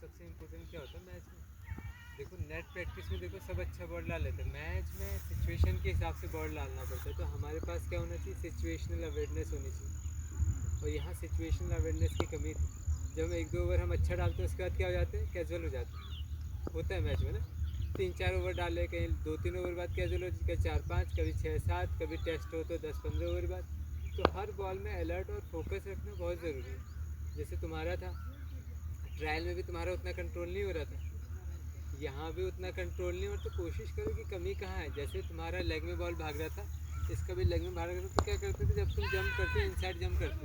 सबसे इम्पोर्टेंट क्या होता है मैच में? देखो नेट प्रैक्टिस में देखो सब अच्छा बॉल डाल लेते हैं, मैच में सिचुएशन के हिसाब से बॉल डालना पड़ता है। तो हमारे पास क्या होना चाहिए, सिचुएशनल अवेयरनेस होनी चाहिए, और यहाँ सिचुएशनल अवेयरनेस की कमी थी। जब हम 1-2 ओवर हम अच्छा डालते हैं उसके बाद क्या हो जाते हैं, कैजुअल हो जाते हैं। होता है मैच में ना, 3-4 ओवर डाले, कहीं 2-3 ओवर बाद कैजुअल हो, कभी 4-5, कभी 6-7, कभी टेस्ट हो तो 10-15 ओवर बाद। तो हर बॉल में अलर्ट और फोकस रखना बहुत ज़रूरी है। जैसे तुम्हारा था ट्रायल में भी, तुम्हारा उतना कंट्रोल नहीं हो रहा था, यहाँ भी उतना कंट्रोल नहीं हो, तो कोशिश करो कि कमी कहाँ है। जैसे तुम्हारा लेग में बॉल भाग रहा था, इसका भी लेग में भाग रहा था, तो क्या करते थे, जब तुम जंप करते इनसाइड जंप करते,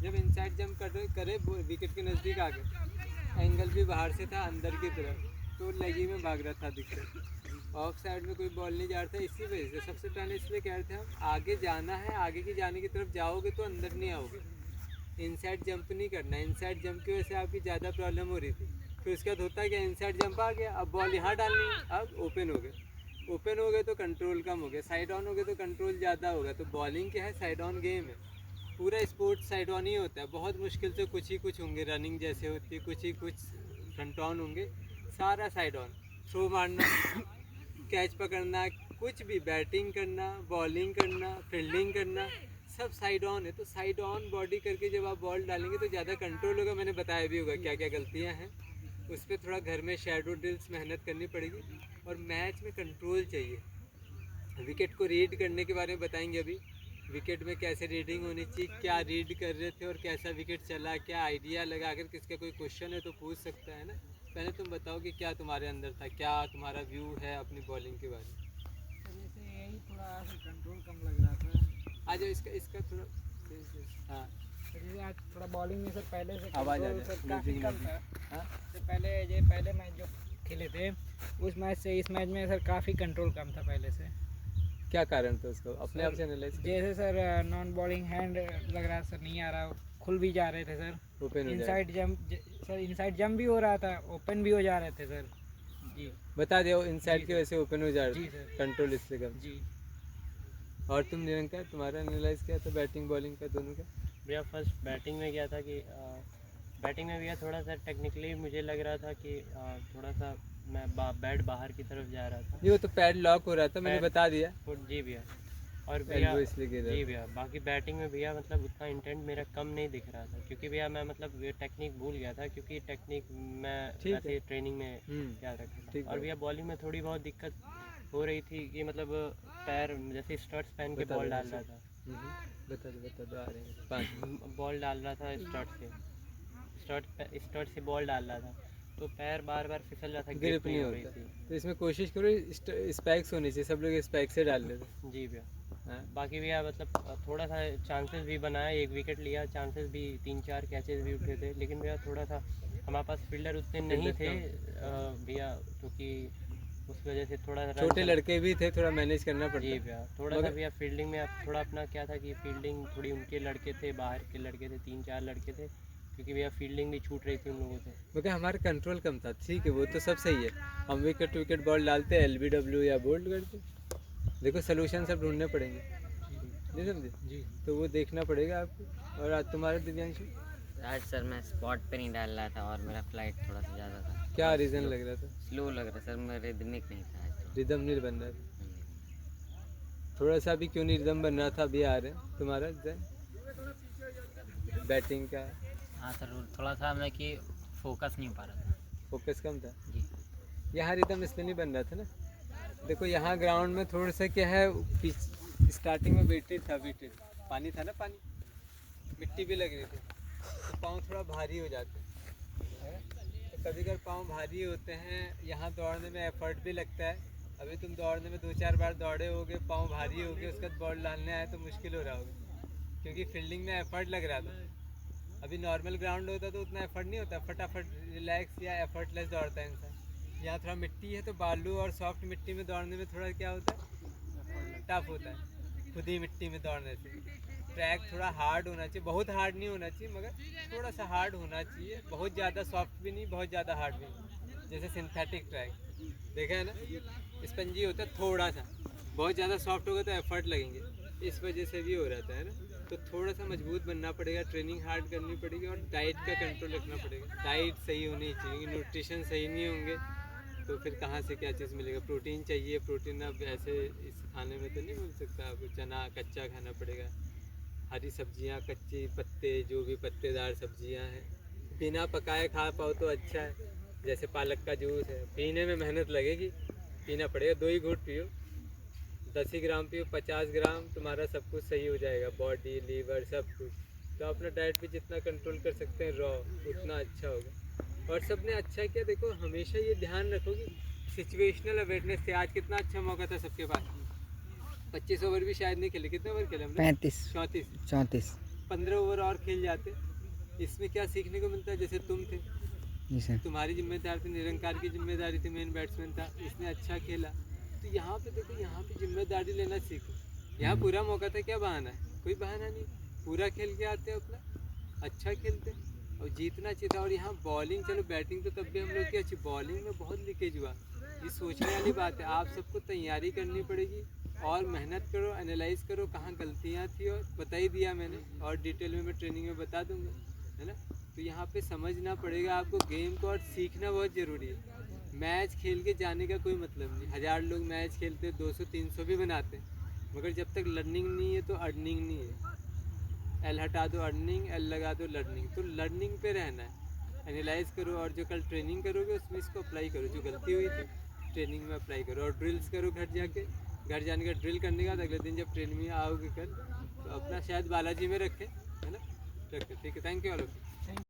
जब इनसाइड जंप करे विकेट के नज़दीक आ गए, एंगल भी बाहर से था अंदर की तरफ, तो लेग ही में भाग रहा था दिक्कत। ऑफ साइड में कोई बॉल नहीं जा रहा था, इसी वजह से सबसे पहले इसलिए कह रहे थे हम आगे जाना है, आगे की जाने की तरफ जाओगे तो अंदर नहीं आओगे, इनसाइड जंप नहीं करना। इनसाइड जंप की वजह से आपकी ज़्यादा प्रॉब्लम हो रही थी। फिर उसके बाद होता क्या, इनसाइड जंप आ गया, अब बॉल यहाँ डालनी है, अब ओपन हो गए, ओपन हो गए तो कंट्रोल कम हो गया, साइड ऑन हो गए तो कंट्रोल ज़्यादा होगा। तो बॉलिंग क्या है, साइड ऑन गेम है, पूरा स्पोर्ट साइड ऑन ही होता है। बहुत मुश्किल से कुछ ही कुछ होंगे, रनिंग जैसे होती है कुछ ही कुछ फ्रंट ऑन होंगे, सारा साइड ऑन। थ्रो मारना, कैच पकड़ना, कुछ भी, बैटिंग करना, बॉलिंग करना, फील्डिंग करना, सब साइड ऑन है। तो साइड ऑन बॉडी करके जब आप बॉल डालेंगे तो ज़्यादा कंट्रोल होगा। मैंने बताया भी होगा क्या क्या गलतियाँ हैं, उस पर थोड़ा घर में शैडो ड्रिल्स मेहनत करनी पड़ेगी। और मैच में कंट्रोल चाहिए। विकेट को रीड करने के बारे में बताएंगे अभी, विकेट में कैसे रीडिंग होनी चाहिए, क्या रीड कर रहे थे और कैसा विकेट चला, क्या आइडिया लगा। अगर किसका कोई क्वेश्चन है तो पूछ सकता है ना। पहले तुम बताओ कि क्या तुम्हारे अंदर था, क्या तुम्हारा व्यू है अपनी बॉलिंग के बारे में। जैसे यही थोड़ा कंट्रोल कम लग रहा था। आ जाओ, इसका इसका थोड़ा, हाँ जैसे आज थोड़ा बॉलिंग में सर पहले से आवाज़ आ कंट्रोल जाए, सर काफ़ी कम था। हाँ तो पहले मैच जो खेले थे उस मैच से इस मैच में सर काफ़ी कंट्रोल कम था पहले से। क्या कारण था उसको अपने आप से एनालाइज करो। जैसे सर नॉन बॉलिंग हैंड लग रहा सर नहीं आ रहा, खुल भी जा रहे थे सर, ओपन हो जाए, inside jump sir, inside jump भी हो रहा था, ओपन भी हो जा रहे थे सर। जी बता दो इनसाइड जी की वजह से ओपन हो जा जी रहा सर। है, कंट्रोल इससे कम। जी और तुम निरंकार, तुम्हारा एनालाइज क्या था बैटिंग बॉलिंग का दोनों का? भैया फर्स्ट बैटिंग में क्या था कि बैटिंग में भैया थोड़ा सा टेक्निकली मुझे लग रहा था कि थोड़ा सा मैं बैट बाहर की तरफ जा रहा था। ये वो तो पैड लॉक हो रहा था, मैंने पैड- बता दिया। जी भैया। और भैया एल्बो इसलिए गिर रहा जी था। भैया, बाकी बैटिंग में भैया मतलब उतना इंटेंट मेरा कम नहीं दिख रहा था, क्योंकि भैया मैं मतलब टेक्निक भूल गया था, क्योंकि टेक्निक मैं ठीक वैसे है। ट्रेनिंग में याद रखा था। ठीक और है, भैया बॉलिंग में थोड़ी बहुत दिक्कत हो रही थी कि मतलब पैर जैसे स्टड्स पहन के बता बॉल दो डाल मुझे। रहा था, बता दो आ रहे हैं 5 बॉल डाल रहा था स्टड से, स्टड से बॉल डाल रहा था, तो पैर बार बार फिसल रहा था, ग्रिप नहीं हो रही होता। थी। तो इसमें कोशिश करो स्पाइक्स होनी चाहिए, सब लोग स्पाइक से डाल लेते। जी भैया। हाँ बाकी भैया मतलब थोड़ा सा चांसेस भी बनाए, एक विकेट लिया, चांसेस भी 3-4 कैचेस भी उठे थे, लेकिन भैया थोड़ा सा हमारे पास फील्डर उतने नहीं थे भैया, क्योंकि उस वजह से थोड़ा रन छोटे लड़के भी थे, थोड़ा मैनेज करना जी पड़ता। भैया, थोड़ा सा भैया फील्डिंग में अब थोड़ा अपना क्या था कि फील्डिंग थोड़ी उनके लड़के थे, बाहर के लड़के थे, 3-4 लड़के थे, क्योंकि भैया फील्डिंग भी छूट रही थी उन लोगों से। मगर हमारा कंट्रोल कम था, ठीक है वो तो सब सही है। हम विकेट विकेट बॉल डालते LBW या बोल्ड करते। देखो सोल्यूशन सब ढूंढने पड़ेंगे, नहीं समझे? जी तो वो देखना पड़ेगा आपको। और आज तुम्हारा दिव्यांशु आज सर मैं स्पॉट पे नहीं डाल रहा था और मेरा फ्लाइट थोड़ा सा ज़्यादा था। क्या रीज़न लग रहा था? स्लो लग रहा सर, मेरा रिदमिक नहीं था आज तो। रिदम नहीं बन रहा था, थोड़ा सा भी क्यों नहीं रिदम बन रहा था? अभी आ रहे हैं तुम्हारा बैटिंग का हाँ सर, थोड़ा सा मतलब कि फोकस नहीं हो पा रहा था। फोकस कम था। जी यहाँ रिदम इसलिए नहीं बन रहा था ना। देखो यहाँ ग्राउंड में थोड़ा सा क्या है, स्टार्टिंग में वेटेड था, वेटेड पानी था ना, पानी मिट्टी भी लग रही थी, तो पाँव थोड़ा भारी हो जाते हैं। तो कभी कभी पाँव भारी होते हैं, यहाँ दौड़ने में एफर्ट भी लगता है। अभी तुम दौड़ने में 2-4 बार दौड़े होगे, पाँव भारी हो गए, उसके बाद बॉल डालने आए तो मुश्किल हो रहा होगा, क्योंकि फील्डिंग में एफर्ट लग रहा था। अभी नॉर्मल ग्राउंड होता तो उतना एफर्ट नहीं होता, फटाफट रिलैक्स या एफर्टलेस दौड़ता है इंसान। यहाँ थोड़ा मिट्टी है तो बालू और सॉफ्ट मिट्टी में दौड़ने में थोड़ा क्या होता है, टफ होता है खुद ही मिट्टी में दौड़ने से। ट्रैक थोड़ा हार्ड होना चाहिए, बहुत हार्ड नहीं होना चाहिए, मगर थोड़ा सा हार्ड होना चाहिए, बहुत ज़्यादा सॉफ्ट भी नहीं, बहुत ज़्यादा हार्ड भी नहीं। जैसे सिंथेटिक ट्रैक देखा है ना, स्पंजी होता है थोड़ा सा, बहुत ज़्यादा सॉफ्ट होगा तो एफर्ट लगेंगे, इस वजह से भी हो रहा था, है ना। तो थोड़ा सा मजबूत बनना पड़ेगा, ट्रेनिंग हार्ड करनी पड़ेगी और डाइट का कंट्रोल रखना पड़ेगा। डाइट सही होनी चाहिए, न्यूट्रिशन सही नहीं होंगे तो फिर कहाँ से क्या चीज़ मिलेगा। प्रोटीन चाहिए, प्रोटीन अब ऐसे इस खाने में तो नहीं मिल सकता, आपको चना कच्चा खाना पड़ेगा, हरी सब्जियाँ, कच्ची पत्ते, जो भी पत्तेदार सब्जियाँ हैं बिना पकाए खा पाओ तो अच्छा है। जैसे पालक का जूस है, पीने में मेहनत लगेगी, पीना पड़ेगा, 2 ही घूंट पियो, 10 ही ग्राम पियो, 50 ग्राम तुम्हारा सब कुछ सही हो जाएगा, बॉडी लीवर सब कुछ। तो अपना डाइट भी जितना कंट्रोल कर सकते हैं रॉ उतना अच्छा होगा। और सबने अच्छा किया, देखो हमेशा ये ध्यान रखो कि सिचुएशनल अवेयरनेस थे। आज कितना अच्छा मौका था सबके पास, 25 ओवर भी शायद नहीं खेले, कितने ओवर खेले हमने? 35 34 34 15 ओवर और खेल जाते। इसमें क्या सीखने को मिलता है, जैसे तुम थे, जी सर। तुम्हारी जिम्मेदारी थी, निरंकार की जिम्मेदारी थी, मेन बैट्समैन था, इसने अच्छा खेला। तो यहाँ पे देखो, यहाँ पे जिम्मेदारी लेना सीखो। यहाँ पूरा मौका था, क्या बहाना है? कोई बहाना नहीं, पूरा खेल के आते अपना, अच्छा खेलते और जीतना चाहिए था। और यहाँ बॉलिंग, चलो बैटिंग तो तब भी हम लोग की अच्छी, बॉलिंग में बहुत लीकेज हुआ। ये सोचने वाली बात है, आप सबको तैयारी करनी पड़ेगी और मेहनत करो, एनालाइज करो कहाँ गलतियाँ थी, और बता ही दिया मैंने, और डिटेल में मैं ट्रेनिंग में बता दूंगा, है ना। तो यहाँ पे समझना पड़ेगा आपको गेम को, और सीखना बहुत ज़रूरी है। मैच खेल के जाने का कोई मतलब नहीं। 1000 लोग मैच खेलते, 200-300 भी बनाते, मगर जब तक लर्निंग नहीं है तो अर्निंग नहीं है। एल हटा दो अर्निंग, एल लगा दो लर्निंग। तो लर्निंग पे रहना है, एनालाइज करो, और जो कल ट्रेनिंग करोगे उसमें इसको अप्लाई करो। जो गलती हुई थी ट्रेनिंग में अप्लाई करो, और ड्रिल्स करो घर जाके। घर जाने का ड्रिल करने के बाद अगले दिन जब ट्रेनिंग में आओगे कल, तो अपना शायद बालाजी में रखें, है ना, रखें। ठीक है, thank you all of you.